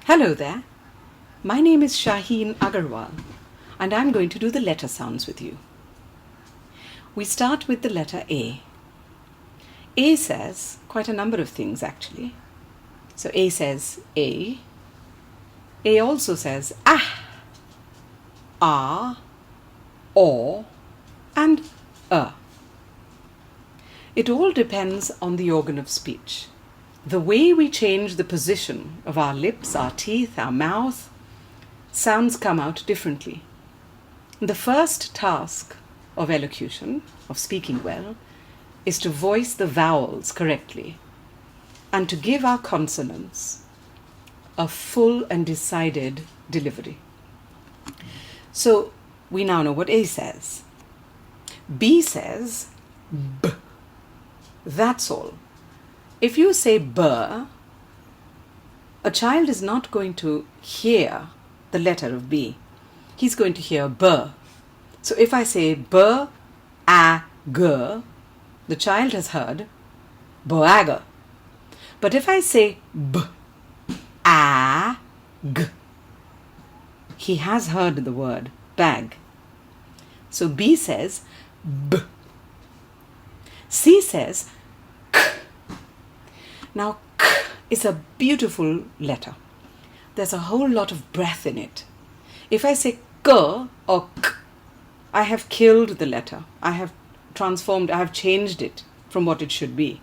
Hello there. My name is Shaheen Aggarwal, and I'm going to do the letter sounds with you. We start with the letter A. A says quite a number of things actually. So A says A. A also says ah, or, and It all depends on the organ of speech. The way we change the position of our lips, our teeth, our mouth, sounds come out differently. The first task of elocution, of speaking well, is to voice the vowels correctly and to give our consonants a full and decided delivery. So we now know what A says. B says B. That's all. If you say B, a child is not going to hear the letter of B. He's going to hear B. So if I say B, A, G, the child has heard boag. But if I say B, A, G, he has heard the word bag. So B says B. C says K. Now K is a beautiful letter. There's a whole lot of breath in it. If I say K or K, I have killed the letter. I have transformed, I have changed it from what it should be.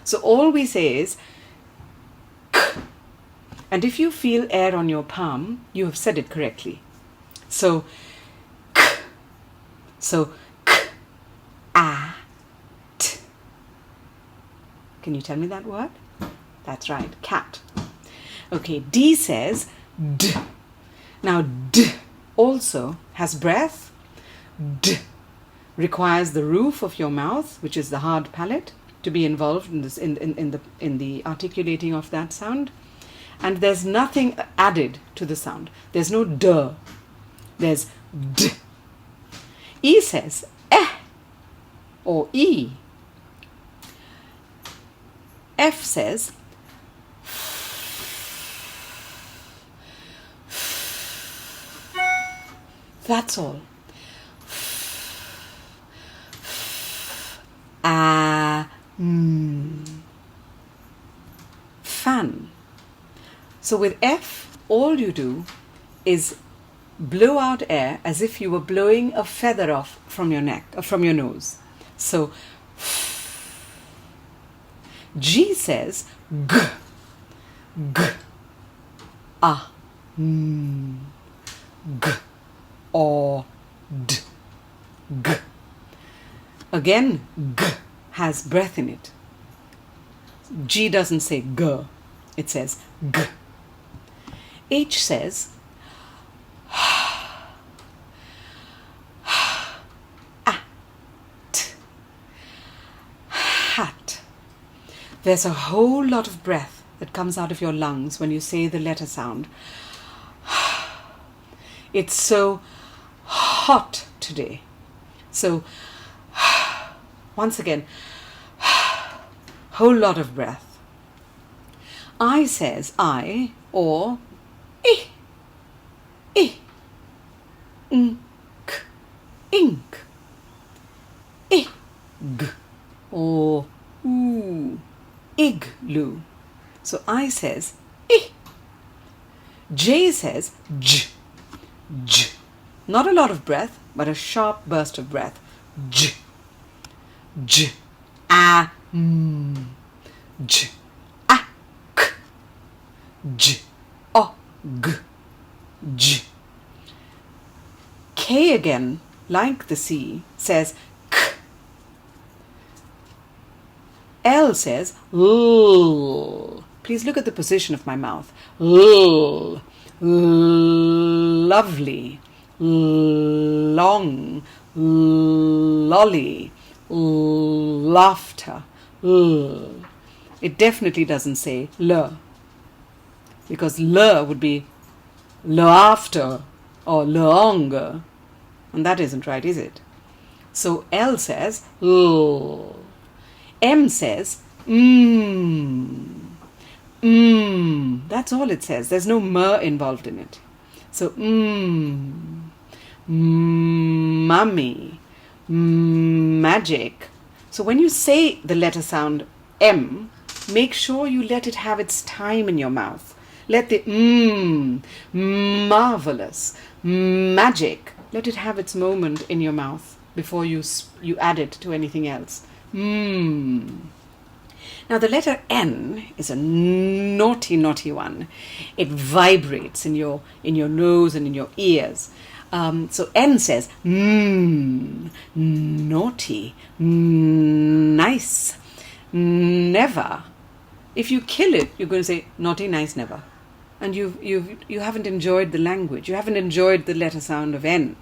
So all we say is K. And if you feel air on your palm, you have said it correctly. So K. So K, A, T. Can you tell me that word? That's right, cat. Okay, D says D. Now D also has breath. D requires the roof of your mouth, which is the hard palate, to be involved in this in the articulating of that sound. And there's nothing added to the sound. There's no D. There's D. E says eh or E. F says that's all. Fan. So with F, all you do is blow out air as if you were blowing a feather off from your neck, from your nose. So G says G, G, A, G, or D, G. Again, G has breath in it. G doesn't say G, it says G. H says at, hat. There's a whole lot of breath that comes out of your lungs when you say the letter sound. It's so hot today. So once again, whole lot of breath. I says I or ink, ink, ig or igloo. So I says I. J says j, j. Not a lot of breath, but a sharp burst of breath. J, j, a, j, a, k, j, o, g, j. K again, like the C, says k. L says l. Please look at the position of my mouth. L, lovely, long, lolly, laughter. It definitely doesn't say l, because l would be laughter or longer, and that isn't right, is it? So L says l. M says That's all it says. There's no m involved in it. So mummy, magic. So when you say the letter sound M, make sure you let it have its time in your mouth. Let the marvelous, magic, let it have its moment in your mouth before you add it to anything else. Now the letter N is a naughty, naughty one. It vibrates in your nose and in your ears. So N says naughty, nice, never. If you kill it, you're going to say naughty, nice, never. And you haven't enjoyed the language. You haven't enjoyed the letter sound of N.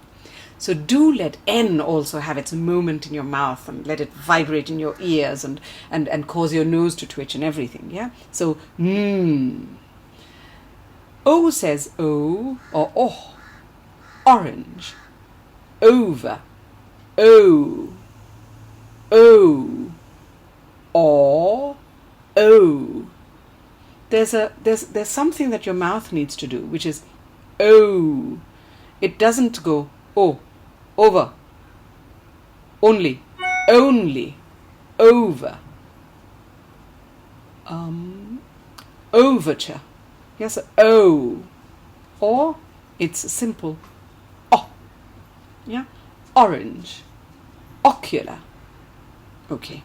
So do let N also have its moment in your mouth and let it vibrate in your ears and cause your nose to twitch and everything, yeah? So, O says O or oh, orange, over, O, or, O. There's something that your mouth needs to do, which is O. It doesn't go O, over, only, over, overture, yes, O, or it's simple, O, yeah, orange, ocular, okay,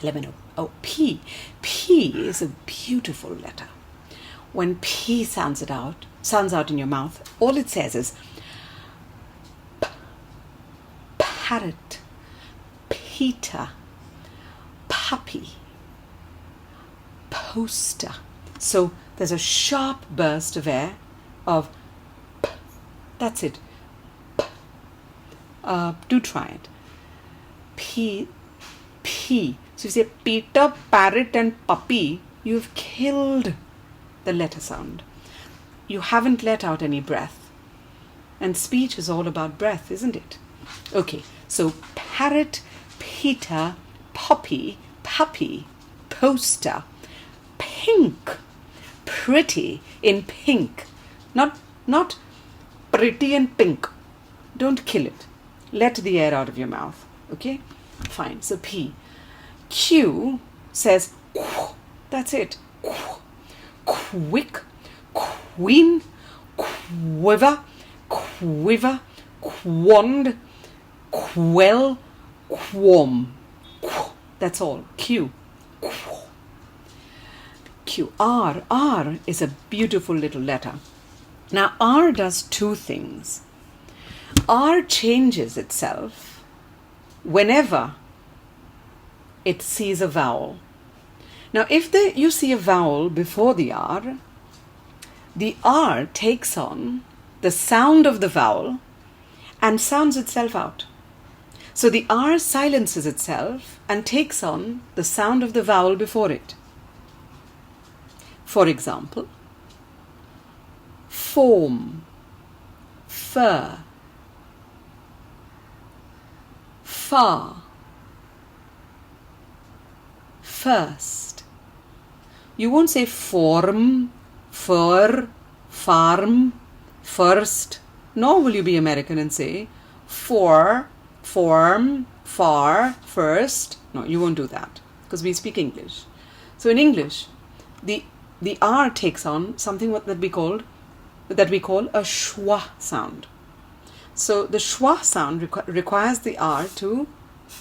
let me know. Oh, P is a beautiful letter. When P sounds out in your mouth, all it says is parrot, Peter, puppy, poster. So there's a sharp burst of air of P. That's it. P. Do try it. P. So you say Peter, parrot and puppy, you've killed the letter sound. You haven't let out any breath. And speech is all about breath, isn't it? Okay, so parrot, Peter, puppy, poster, pink, pretty in pink. Not pretty and pink. Don't kill it. Let the air out of your mouth. Okay? Fine. So P. Q says, that's it. Quick, queen, quiver, quand, quell, quom. That's all. Q. Q. R is a beautiful little letter. Now R does two things. R changes itself whenever it sees a vowel. Now if you see a vowel before the R takes on the sound of the vowel and sounds itself out. So the R silences itself and takes on the sound of the vowel before it. For example, foam, fur, far, first. You won't say form, fur, farm, first, nor will you be American and say for, form, far, first. No, you won't do that because we speak English. So in English, the R takes on something that we call a schwa sound. So the schwa sound requires the R to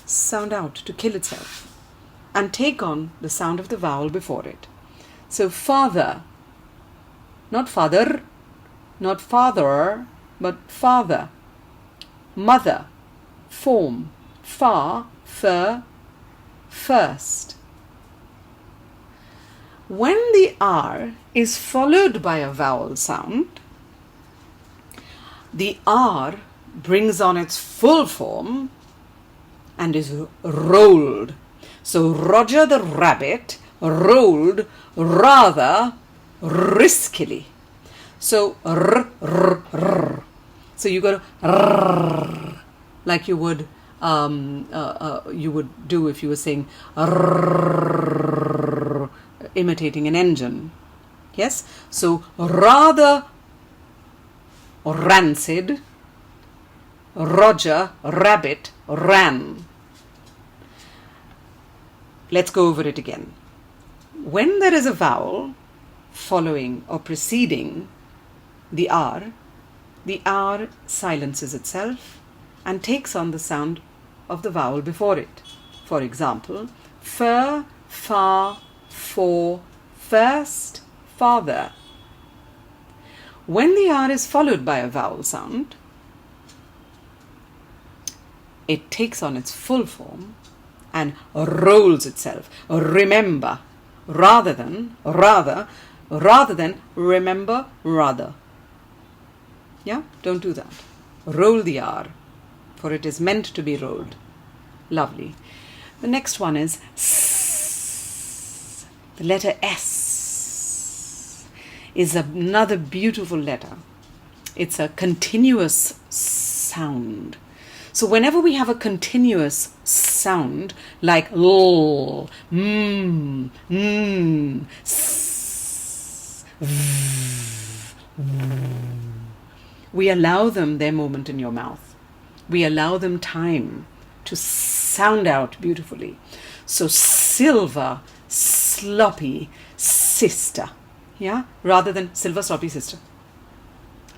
sound out, to kill itself, and take on the sound of the vowel before it. So father, not father, not father, but father. Mother, form, far, fur, first. When the R is followed by a vowel sound, the R brings on its full form and is rolled. So Roger the rabbit rolled rather riskily. So so you go to like you would do if you were saying imitating an engine. Yes? So rather rancid, Roger Rabbit ran. Let's go over it again. When there is a vowel following or preceding the R silences itself and takes on the sound of the vowel before it. For example, fur, far, for, first, father. When the R is followed by a vowel sound, it takes on its full form and rolls itself. Remember, rather than remember, rather. Yeah, don't do that. Roll the R, for it is meant to be rolled. Lovely. The next one is S. The letter S is another beautiful letter. It's a continuous sound. So whenever we have a continuous sound like l, s, we allow them their moment in your mouth. We allow them time to sound out beautifully. So silver, sloppy, sister. Yeah? Rather than silver, sloppy, sister.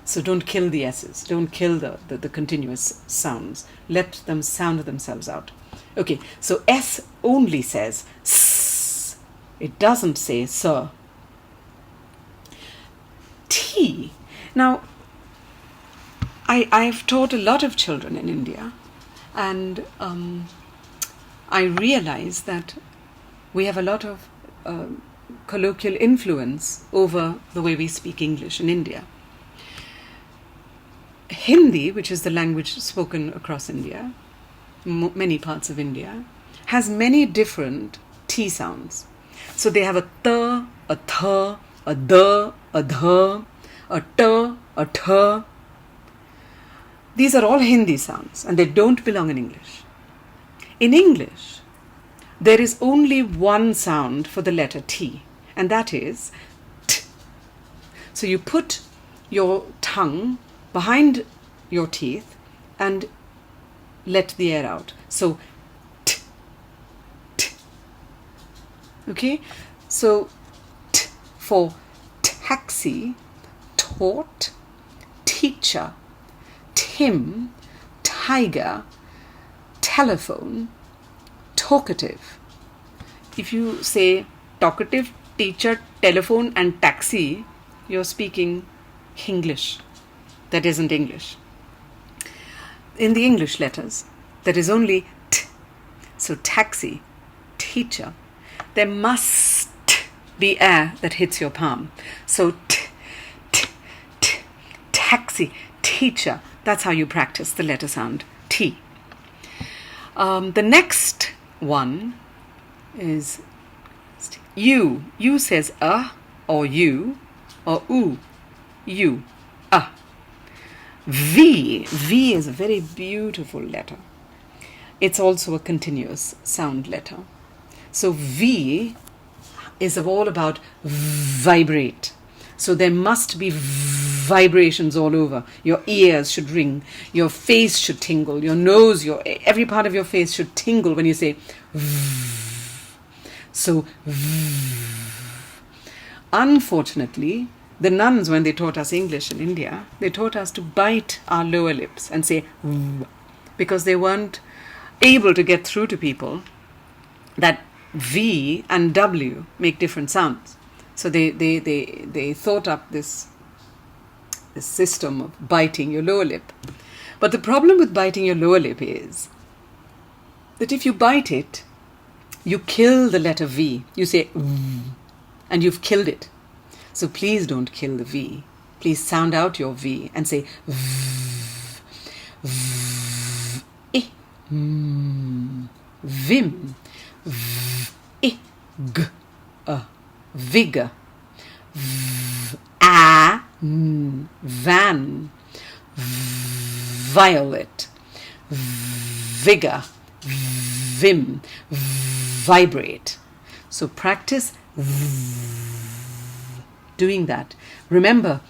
So don't kill the S's. Don't kill the continuous sounds. Let them sound themselves out. Okay, so S only says S. It doesn't say sir. T. Now, I've taught a lot of children in India, and I realize that we have a lot of colloquial influence over the way we speak English in India. Hindi, which is the language spoken across India, many parts of India, has many different T sounds. So they have a th, a th, a d, a dh, a t, a th. These are all Hindi sounds and they don't belong in English. In English, there is only one sound for the letter T, and that is T. So you put your tongue behind your teeth and let the air out. So T, T. Okay? So T for taxi, taught, teacher, Tim, tiger, telephone, talkative. If you say talkative, teacher, telephone and taxi, you're speaking English. That isn't English. In the English letters, there is only T. So taxi, teacher. There must be air that hits your palm. So T, T, T, taxi, teacher. That's how you practice the letter sound T. The next one is U. U says or you or oo, you, V. V is a very beautiful letter. It's also a continuous sound letter. So V is all about vibrate. So there must be vibrations all over. Your ears should ring. Your face should tingle. Your nose, every part of your face should tingle when you say v. So v. Unfortunately, the nuns, when they taught us English in India, they taught us to bite our lower lips and say v, because they weren't able to get through to people that V and W make different sounds. So they thought up this system of biting your lower lip. But the problem with biting your lower lip is that if you bite it, you kill the letter V. You say V, and you've killed it. So please don't kill the V. Please sound out your V and say V, V, I, Vim, V, I, G, vigor, van, violet, vigor, vim, vibrate. So practice doing that. Remember,